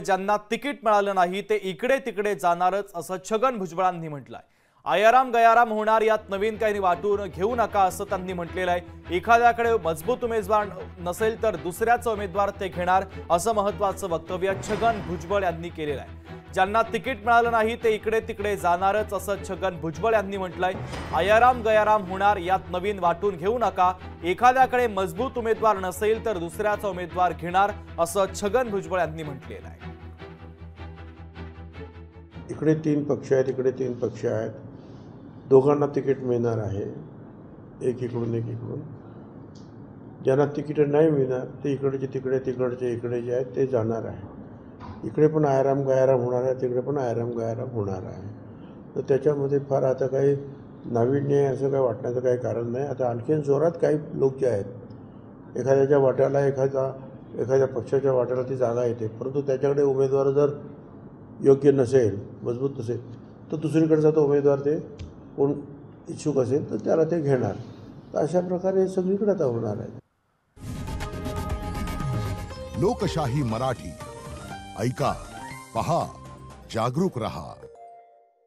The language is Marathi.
ज्यांना तिकीट मिळालं नाही ते इकडे तिकडे जाणारच असं छगन भुजबळांनी म्हटलंय। आयाराम गयाराम होणार यात नवीन काही वाटून घेऊ नका असं त्यांनी म्हटलेलं आहे। एखाद्याकडे मजबूत उमेदवार नसेल तर दुसऱ्याचा उमेदवार ते घेणार असं महत्त्वाचं वक्तव्य छगन भुजबळ यांनी केलेलं आहे। ज्यांना तिकीट मिळालं नाही ते इकडे तिकडे जाणारच असं छगन भुजबळ यांनी म्हटलंय। आयाराम गयाराम होणार यात नवीन वाटून घेऊ नका, एखाद्याकडे मजबूत उमेदवार नसेल तर दुसऱ्याचा उमेदवार घेणार असं छगन भुजबळ यांनी म्हटलेलं आहे। इकडे 3 पक्ष आहेत, इकडे 3 पक्ष आहेत, दोघांना तिकीट मिळणार आहे, एक इकडून एक इकडून। ज्यांना तिकीट नाही मिळणार ते इकडचे तिकडे तिकडचे इकडे जे आहेत ते जाणार आहे। इकडे पण आयाराम गयाराम होणार आहे, तिकडे पण आयाराम गयाराम होणार आहे। तर त्याच्यामध्ये फार आता काही नाविन्य असं काही वाटण्याचं काही कारण नाही। आता आणखीन जोरात काही लोक जे आहेत, एखाद्याच्या वाट्याला एखाद्या पक्षाच्या वाट्याला ती जागा येते, परंतु त्याच्याकडे उमेदवार जर योग्य नसेल, मजबूत नसेल, तर दुसरीकडचा तो उमेदवार ते कोण इच्छुक असेल तर त्याला ते घेणार। तर अशा प्रकारे सगळीकडे आता होणार आहे। लोकशाही मराठी ऐका, पहा, जागरूक रहा।